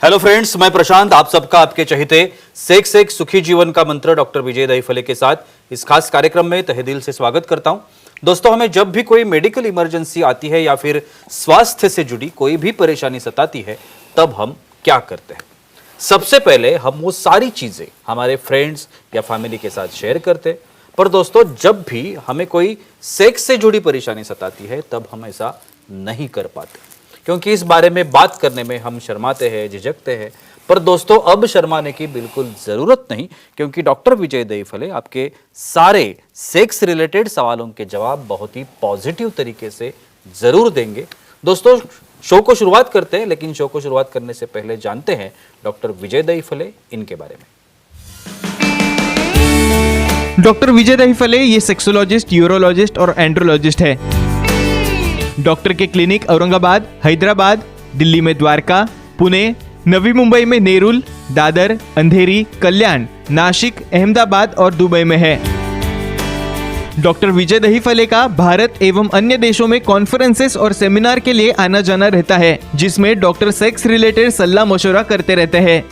Hello friends, मैं प्रशांत आप सबका आपके चहेते सेक्स एक सुखी जीवन का मंत्र डॉक्टर विजय दहीफले के साथ इस खास कार्यक्रम में तहे दिल से स्वागत करता हूं। दोस्तों, हमें जब भी कोई मेडिकल इमरजेंसी आती है या फिर स्वास्थ्य से जुड़ी कोई भी परेशानी सताती है, तब हम क्या करते हैं? सबसे पहले हम वो सारी चीजें हमारे फ्रेंड्स या फैमिली के साथ शेयर करते हैं। पर दोस्तों, जब भी हमें कोई सेक्स से जुड़ी परेशानी सताती है, तब हम ऐसा नहीं कर पाते, क्योंकि इस बारे में बात करने में हम शर्माते हैं, झिझकते हैं। पर दोस्तों, अब शर्माने की बिल्कुल जरूरत नहीं, क्योंकि डॉक्टर विजय दहीफले आपके सारे सेक्स रिलेटेड सवालों के जवाब बहुत ही पॉजिटिव तरीके से जरूर देंगे। दोस्तों, शो को शुरुआत करते हैं, लेकिन शो को शुरुआत करने से पहले जानते हैं डॉक्टर विजय दहीफले इनके बारे में। डॉक्टर विजय दहीफले ये सेक्सोलॉजिस्ट, यूरोलॉजिस्ट और एंड्रोलॉजिस्ट है। डॉक्टर के क्लिनिक औरंगाबाद, हैदराबाद, दिल्ली में द्वारका, पुणे, नवी मुंबई में नेरुल, दादर, अंधेरी, कल्याण, नासिक, अहमदाबाद और दुबई में है। डॉक्टर विजय दहीफले का भारत एवं अन्य देशों में कॉन्फ्रेंसेस और सेमिनार के लिए आना जाना रहता है, जिसमें डॉक्टर सेक्स रिलेटेड सलाह मशवरा करते रहते हैं।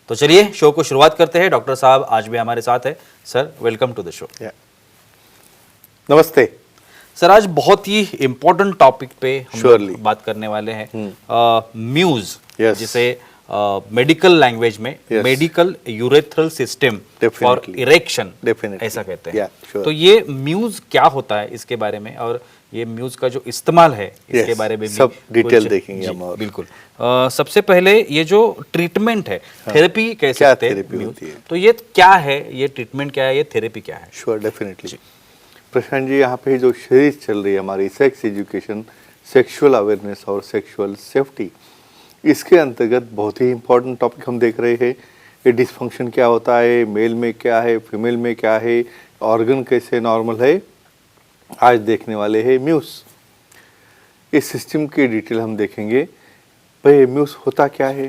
तो चलिए शो को शुरुआत करते हैं। डॉक्टर साहब आज भी हमारे साथ है। Sir, welcome to the show. नमस्ते सर, आज बहुत ही इम्पोर्टेंट टॉपिक पे हम लोग बात करने वाले हैं। म्यूज, जिसे मेडिकल लैंग्वेज में medical urethral system for erection ऐसा कहते हैं। तो ये म्यूज क्या होता है, इसके बारे में, और ये म्यूज का जो इस्तेमाल है इसके बारे में भी सब डिटेल देखेंगे हम। और बिल्कुल। सबसे पहले ये जो ट्रीटमेंट है, थेरेपी कह सकते हैं, तो ये क्या है, ये ट्रीटमेंट क्या है, ये थेरेपी क्या है? श्योर, डेफिनेटली प्रशांत जी, यहाँ पे जो सीरीज चल रही है हमारी सेक्स एजुकेशन, सेक्सुअल अवेयरनेस और सेक्सुअल सेफ्टी, इसके अंतर्गत बहुत ही इम्पोर्टेंट टॉपिक हम देख रहे हैं। ये डिसफंक्शन क्या होता है, मेल में क्या है, फीमेल में क्या है, ऑर्गन कैसे नॉर्मल है, आज देखने वाले हैं म्यूस। इस सिस्टम की डिटेल हम देखेंगे। भाई, म्यूस होता क्या है?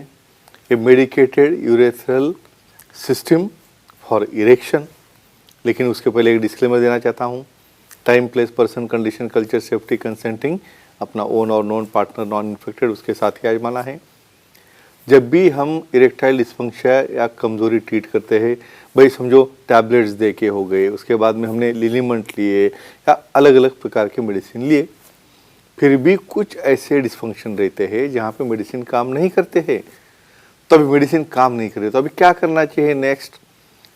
ये medicated urethral system for erection. लेकिन उसके पहले एक डिस्क्लेमर देना चाहता हूँ। Time, place, person, condition, culture, safety, consenting, अपना ओन और नॉन पार्टनर, नॉन इन्फेक्टेड, उसके साथ ही आजमाना है। जब भी हम इरेक्टाइल डिस्फंक्शन या कमजोरी ट्रीट करते हैं, भाई समझो टैबलेट्स दे के हो गए, उसके बाद में हमने लिलीमेंट लिए या अलग अलग प्रकार के मेडिसिन लिए, फिर भी कुछ ऐसे डिस्फंक्शन रहते हैं जहाँ पे मेडिसिन काम नहीं करते हैं। तो अभी मेडिसिन काम नहीं करे तो अभी क्या करना चाहिए नेक्स्ट?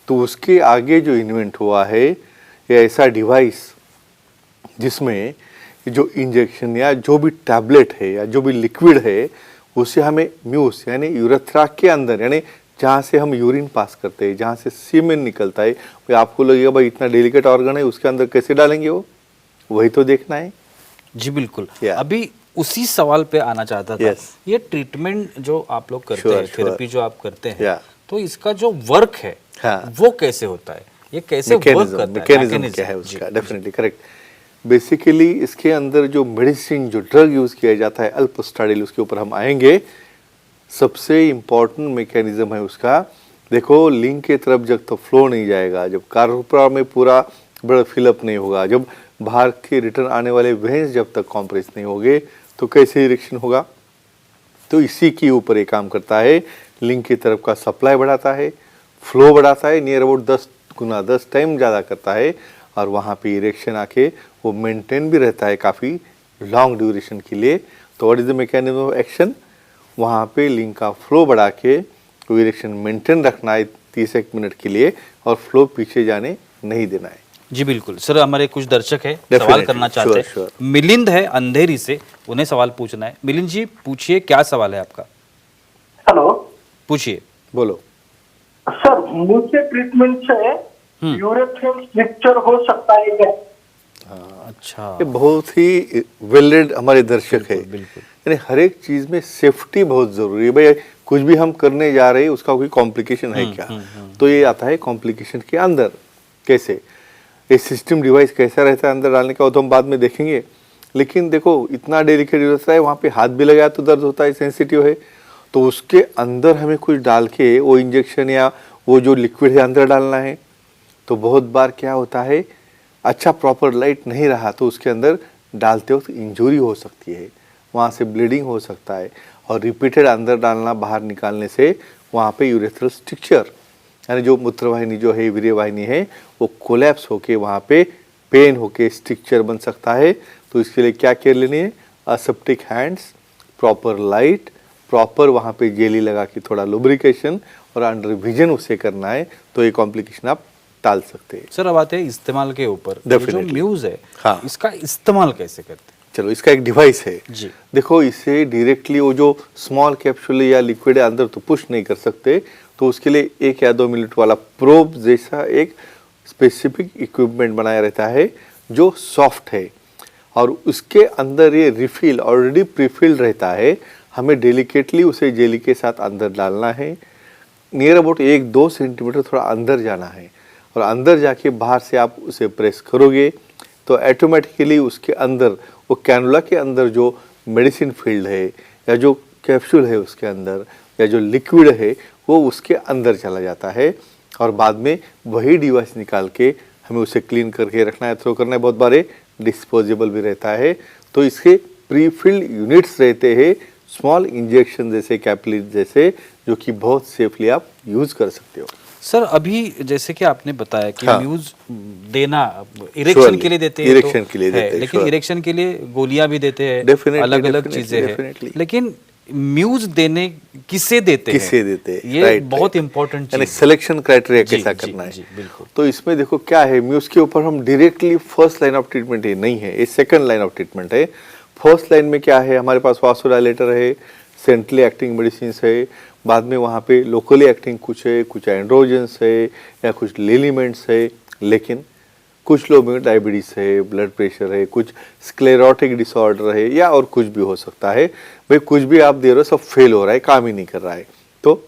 तो उसके आगे जो इन्वेंट हुआ है, ये ऐसा डिवाइस जिसमें जो इंजेक्शन या जो भी टैबलेट है या जो भी लिक्विड है, उसे हमें म्यूस यानी यूरेथ्रा के अंदर, यानी जहाँ से हम यूरिन पास करते हैं, जहाँ से सीमेन निकलता है, भाई आपको लगेगा भाई इतना डेलिकेट ऑर्गन है, उसके अंदर कैसे डालेंगे वो, वही तो देखना है। जी बिल्कुल। अभी उसी सवाल पे आना चाहता था। ये ट्रीटमेंट जो आप लोग करते हैं, थेरेपी जो आप करते हैं, तो इसका जो वर्क है वो कैसे होता है, ये कैसे वर्क करता है, मैकेनिज्म क्या है उसका? Definitely correct. बेसिकली इसके अंदर जो मेडिसिन, जो ड्रग यूज किया जाता है अल्प्रोस्टाडिल, उसके ऊपर हम आएंगे। सबसे इम्पोर्टेंट मैकेनिज्म है उसका, देखो लिंग के तरफ जब तो फ्लो नहीं जाएगा, जब कार्पोरा में पूरा ब्लड फिलअप नहीं होगा, जब बाहर के रिटर्न आने वाले वेन्स जब तक कॉम्प्रेस नहीं होंगे, तो कैसे इरेक्शन होगा? तो इसी के ऊपर ये काम करता है। लिंग की तरफ का सप्लाई बढ़ाता है, फ्लो बढ़ाता है, नियर अबाउट 10 गुना 10 टाइम ज़्यादा करता है, और वहाँ पे इरेक्शन आके वो मेंटेन भी रहता है काफ़ी लॉन्ग ड्यूरेशन के लिए। तो what is the mechanism of action? वहाँ पे लिंग का फ्लो बढ़ा के वो इरेक्शन मेंटेन रखना है 30 मिनट के लिए, और फ्लो पीछे जाने नहीं देना है। जी बिल्कुल। सर, हमारे कुछ दर्शक है सवाल करना चाहते हैं। मिलिंद है अंधेरी से, उन्हें सवाल पूछना है। मिलिंद जी, पूछिए, क्या सवाल है आपका? हेलो, पूछिए। बोलो सर, मुझे ट्रीटमेंट से यूरेथ्रल स्ट्रक्चर हो सकता है क्या? अच्छा, ये बहुत ही वेल रेड हमारे दर्शक है। बिल्कुल। यानी हर एक चीज में सेफ्टी बहुत जरूरी है। भाई कुछ भी हम करने जा रहे हैं, उसका कोई कॉम्प्लिकेशन है क्या? तो ये आता है कॉम्प्लिकेशन के अंदर। कैसे ये सिस्टम डिवाइस कैसा रहता है अंदर डालने का, वो तो हम बाद में देखेंगे। लेकिन देखो, इतना डेलिकेट रहता है, वहाँ पे हाथ भी लगाया तो दर्द होता है, सेंसिटिव है। तो उसके अंदर हमें कुछ डाल के वो इंजेक्शन या वो जो लिक्विड है अंदर डालना है। तो बहुत बार क्या होता है, अच्छा प्रॉपर लाइट नहीं रहा तो उसके अंदर डालते वक्त इंजरी हो सकती है। वहाँ से ब्लीडिंग हो सकता है, और रिपीटेड अंदर डालना बाहर निकालने से वहाँ पे यूरेथ्रल स्ट्रक्चर यानी जो मूत्रवाहिनी जो है वीर्यवाहिनी है वो कोलैप्स होके वहाँ पे पेन होके स्ट्रक्चर बन सकता है। तो इसके लिए क्या केयर लेनी है, aseptic hands, proper light, proper वहाँ पे जेली लगा के थोड़ा लुब्रिकेशन और अंडर विजन उसे करना है, तो ये कॉम्प्लिकेशन आप टाल सकते हैं। सर अब आते हैं इस्तेमाल के ऊपर। ये जो Definitely. म्यूज है हाँ। इसका इस्तेमाल कैसे करते हैं? चलो, इसका एक डिवाइस है जी। देखो, इसे डायरेक्टली वो जो स्मॉल कैप्सूल या लिक्विड है अंदर तो पुश नहीं कर सकते, तो उसके लिए 1 या 2 मिनट वाला प्रोब जैसा एक स्पेसिफिक इक्विपमेंट बनाया रहता है जो सॉफ्ट है, और उसके अंदर ये रिफिल ऑलरेडी प्रीफिल्ड रहता है। हमें डेलिकेटली उसे जेली के साथ अंदर डालना है, नियर अबाउट 1-2 सेंटीमीटर थोड़ा अंदर जाना है, और अंदर जाके बाहर से आप उसे प्रेस करोगे तो ऑटोमेटिकली उसके अंदर वो कैनुला के अंदर जो मेडिसिन फील्ड है या जो कैप्सूल है उसके अंदर या जो लिक्विड है वो उसके अंदर चला जाता है, और बाद में वही डिवाइस निकाल के हमें उसे क्लीन करके रखना है, थ्रो करना है। बहुत बारे डिस्पोजेबल भी रहता है, तो इसके प्रीफिल्ड यूनिट्स रहते हैं, स्मॉल इंजेक्शन जैसे कैपिलरी जैसे, जो कि बहुत सेफली आप यूज कर सकते हो। सर अभी जैसे कि आपने बताया कि हाँ। म्यूज देना इरेक्शन Surely. के लिए देते हैं, इरेक्शन के लिए देते हैं, लेकिन sure. इरेक्शन के लिए गोलियां भी देते हैं, Definitely, अलग अलग definitely, चीजें हैं, definitely. लेकिन म्यूज देने किसे देते हैं? किसे देते हैं, ये right, बहुत right. इंपॉर्टेंट यानी चीज है। सिलेक्शन क्राइटेरिया जी, कैसा जी, करना है। जी, बिल्कुल। तो इसमें देखो क्या है, म्यूज के ऊपर हम directly first line of treatment ये नहीं है, ये सेकंड लाइन ऑफ ट्रीटमेंट है। फर्स्ट लाइन में क्या है, हमारे पास वासोडायलेटर है, सेंट्रली एक्टिंग मेडिसिन है, बाद में वहाँ पे लोकली एक्टिंग कुछ है, कुछ एंड्रोजेंस है या कुछ लिलिमेंट्स है, लेकिन कुछ लोगों में डायबिटीज है, ब्लड प्रेशर है, कुछ स्क्लेरोटिक डिसऑर्डर है, या और कुछ भी हो सकता है। भाई कुछ भी आप दे रहे हो सब फेल हो रहा है, काम ही नहीं कर रहा है। तो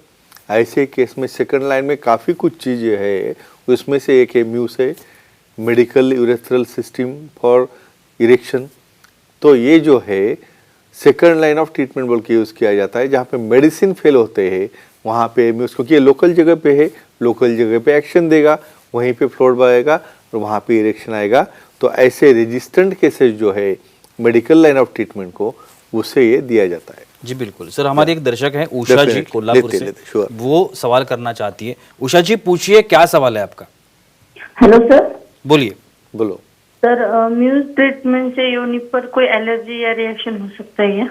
ऐसे केस में सेकंड लाइन में काफ़ी कुछ चीज़ें है, उसमें से एक है म्यूस है, medical urethral system for erection. तो ये जो है सेकंड लाइन ऑफ ट्रीटमेंट बोल के यूज़ किया जाता है, जहाँ पे मेडिसिन फेल होते हैं वहाँ पे म्यूस, क्योंकि ये लोकल जगह पे है, लोकल जगह पे एक्शन देगा, वहीं पे फ्लोट बढ़ेगा और वहाँ पे इरेक्शन आएगा। तो ऐसे रेजिस्टेंट केसेस जो है मेडिकल लाइन ऑफ ट्रीटमेंट को, उसे ये दिया जाता है। जी बिल्कुल। सर हमारे एक दर्शक हैं उषा जी Definitely. कोल्हापुर लेते, से, लेते, sure. वो सवाल करना चाहती है। उषा जी पूछिए, क्या सवाल है आपका? Hello sir. बोलिए। बोलो। सर म्यूज ट्रीटमेंट से योनि पर कोई एलर्जी या रिएक्शन हो सकता है क्या?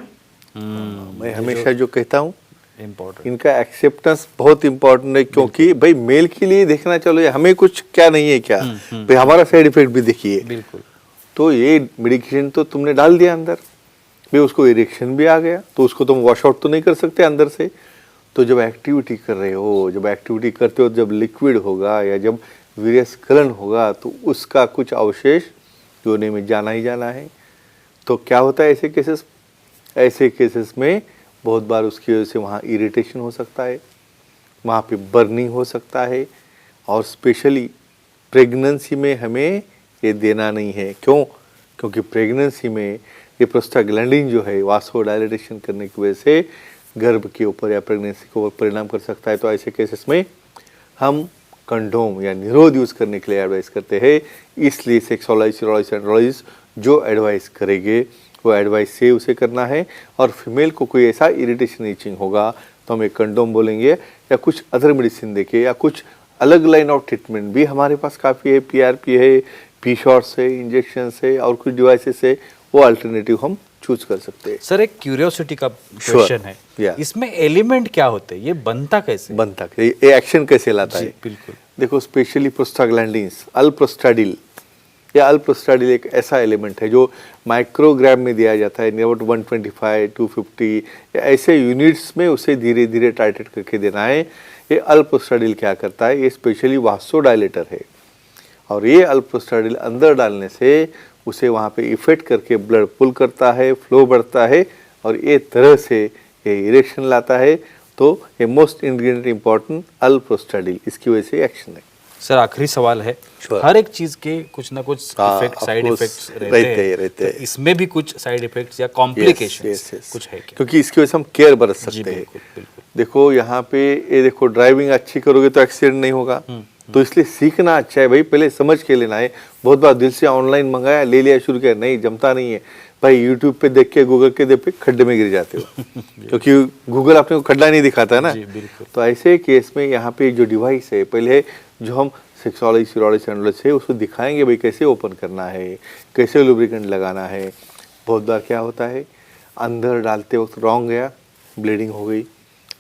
मैं हमेशा जो कहता हूँ, इम्पोर्टेंट। इनका एक्सेप्टेंस बहुत इंपॉर्टेंट है, क्योंकि भाई मेल के लिए देखना, चलो हमें कुछ क्या नहीं है क्या, भाई हमारा साइड इफेक्ट भी देखिए। बिल्कुल। तो ये मेडिकेशन तो तुमने डाल दिया अंदर, भाई उसको इरेक्शन भी आ गया, तो उसको तुम वॉश आउट तो नहीं कर सकते अंदर से। तो जब एक्टिविटी कर रहे हो, जब एक्टिविटी करते हो, जब लिक्विड होगा या जब वीर्यस्खलन होगा, तो उसका कुछ अवशेष योनि में जाना ही जाना है। तो क्या होता है ऐसे केसेस? ऐसे केसेस में बहुत बार उसकी वजह से वहाँ इरिटेशन हो सकता है, वहाँ पे बर्निंग हो सकता है, और स्पेशली प्रेगनेंसी में हमें ये देना नहीं है। क्यों? क्योंकि प्रेगनेंसी में ये प्रोस्टाग्लैंडिन जो है वासोडायलेटेशन करने की वजह से गर्भ के ऊपर या प्रेगनेंसी के ऊपर परिणाम कर सकता है। तो ऐसे केसेस में हम कंडोम या निरोध यूज़ करने के लिए एडवाइस करते हैं। इसलिए सेक्सोलॉजिस्ट, यूरोलॉजिस्ट, एंड्रोलॉजिस्ट जो एडवाइस करेंगे वो एडवाइस से उसे करना है। और फीमेल को कोई ऐसा इरिटेशन ईचिंग होगा तो हम एक कंडोम बोलेंगे, या कुछ अदर मेडिसिन देके, या कुछ अलग लाइन ऑफ ट्रीटमेंट भी हमारे पास काफ़ी है। PRP है, पी शॉट्स है, इंजेक्शन है, और कुछ डिवाइसेस है, वो अल्टरनेटिव हम चूज कर सकते हैं। सर एक क्यूरियोसिटी का क्वेश्चन है, Yeah. इसमें एलिमेंट क्या होते हैं, ये बनता कैसे? बनता ये एक्शन कैसे लाता जी, है? बिल्कुल। देखो, स्पेशली प्रोस्टाग्लैंडिन्स, अल्प्रोस्टाडिल या अल्प्रोस्टाडिल एक ऐसा एलिमेंट है जो माइक्रोग्राम में दिया जाता है, नियर 125, 250 या ऐसे यूनिट्स में उसे धीरे धीरे टाइट्रेट करके देना है। ये अल्प्रोस्टाडिल क्या करता है? ये स्पेशली वासोडायलेटर है, और ये अल्प्रोस्टाडिल अंदर डालने से उसे वहाँ पे इफेक्ट करके ब्लड पुल करता है, फ्लो बढ़ता है, और ये तरह से ये इरेक्शन लाता है। तो ये मोस्ट इंग्रेडिएंट इंपॉर्टेंट अल्प्रोस्टाडिल, इसकी वजह से एक्शन है। सर आखिरी सवाल है, Sure. हर एक चीज के कुछ ना कुछ हाँ, effect, of side course, effects रहते हैं। तो इसमें भी कुछ साइड इफेक्ट्स या कॉम्प्लिकेशंस Yes, yes. कुछ है क्या? क्योंकि इसकी वजह से हम केयर बरत जी सकते हैं। बिल्कुल बिल्कुल। देखो यहाँ पे ये देखो, ड्राइविंग अच्छी करोगे तो एक्सीडेंट नहीं होगा, तो इसलिए सीखना अच्छा है भाई, पहले समझ के लेना है। बहुत बार दिल से ऑनलाइन मंगाया, ले लिया, शुरू किया, नहीं जमता नहीं है भाई। यूट्यूब पे देख के, गूगल के देख के खड्डे में गिर जाते हो क्योंकि गूगल अपने को खड्डा नहीं दिखाता है ना। तो ऐसे केस में यहाँ पे जो डिवाइस है, पहले जो हम सेक्सोलॉजी, यूरोलॉजी, एंड्रोलॉजी है उसको दिखाएंगे भाई कैसे ओपन करना है, कैसे लुब्रिकेंट लगाना है। बहुत बार क्या होता है, अंदर डालते वक्त रॉन्ग गया, ब्लीडिंग हो गई,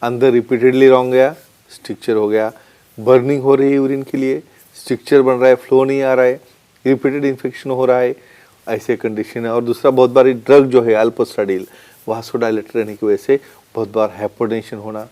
अंदर रिपीटेडली रॉन्ग गया, स्ट्रिक्चर हो गया, बर्निंग हो रही है यूरिन के लिए, स्ट्रिक्चर बन रहा है, फ्लो नहीं आ रहा है, रिपीटेड इन्फेक्शन हो रहा है, ऐसे कंडीशन है। और दूसरा बहुत बार ड्रग जो है अल्पोस्टाडिल, वास्कोडाइलेटर रहने की वजह से बहुत बार हाइपोटेंशन होना,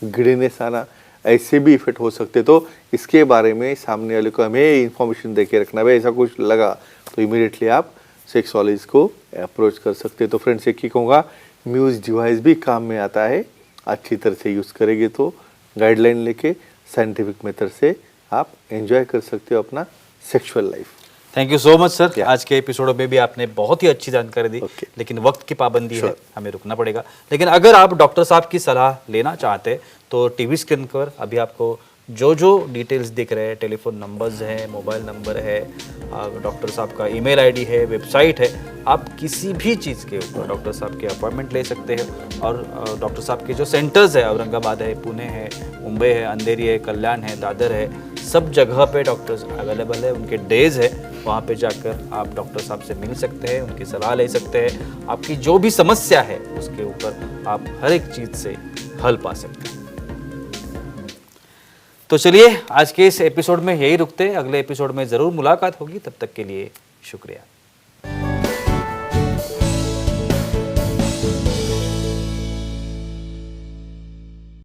गिडीनेस आना, ऐसे भी इफेक्ट हो सकते। तो इसके बारे में सामने वाले को हमें इंफॉर्मेशन दे के रखना, भाई ऐसा कुछ लगा तो इमीडिएटली आप सेक्सोलॉजिस्ट को अप्रोच कर सकते। तो फ्रेंड्स एक ही कहूँगा, म्यूज डिवाइस भी काम में आता है, अच्छी तरह से यूज़ करेंगे तो गाइडलाइन लेके साइंटिफिक मेथड से आप एंजॉय कर सकते हो अपना sexual life. Thank you so much sir. आज के एपिसोड में भी आपने बहुत ही अच्छी जानकारी दी, लेकिन वक्त की पाबंदी है, हमें रुकना पड़ेगा। लेकिन अगर आप डॉक्टर साहब की सलाह लेना चाहते हैं तो टीवी स्क्रीन पर अभी आपको जो जो डिटेल्स दिख रहे हैं, टेलीफोन नंबर्स हैं, मोबाइल नंबर है, डॉक्टर साहब का ईमेल आईडी है, वेबसाइट है, आप किसी भी चीज़ के ऊपर डॉक्टर साहब के अपॉइंटमेंट ले सकते हैं। और डॉक्टर साहब के जो सेंटर्स है, औरंगाबाद है, पुणे है, मुंबई है, अंधेरी है, कल्याण है, दादर है, सब जगह पे डॉक्टर्स अवेलेबल है, उनके डेज है, वहाँ पे जाकर आप डॉक्टर साहब से मिल सकते हैं, उनकी सलाह ले सकते हैं। आपकी जो भी समस्या है उसके ऊपर आप हर एक चीज़ से हल पा सकते हैं। तो चलिए आज के इस एपिसोड में यही रुकते हैं, अगले एपिसोड में ज़रूर मुलाकात होगी, तब तक के लिए शुक्रिया।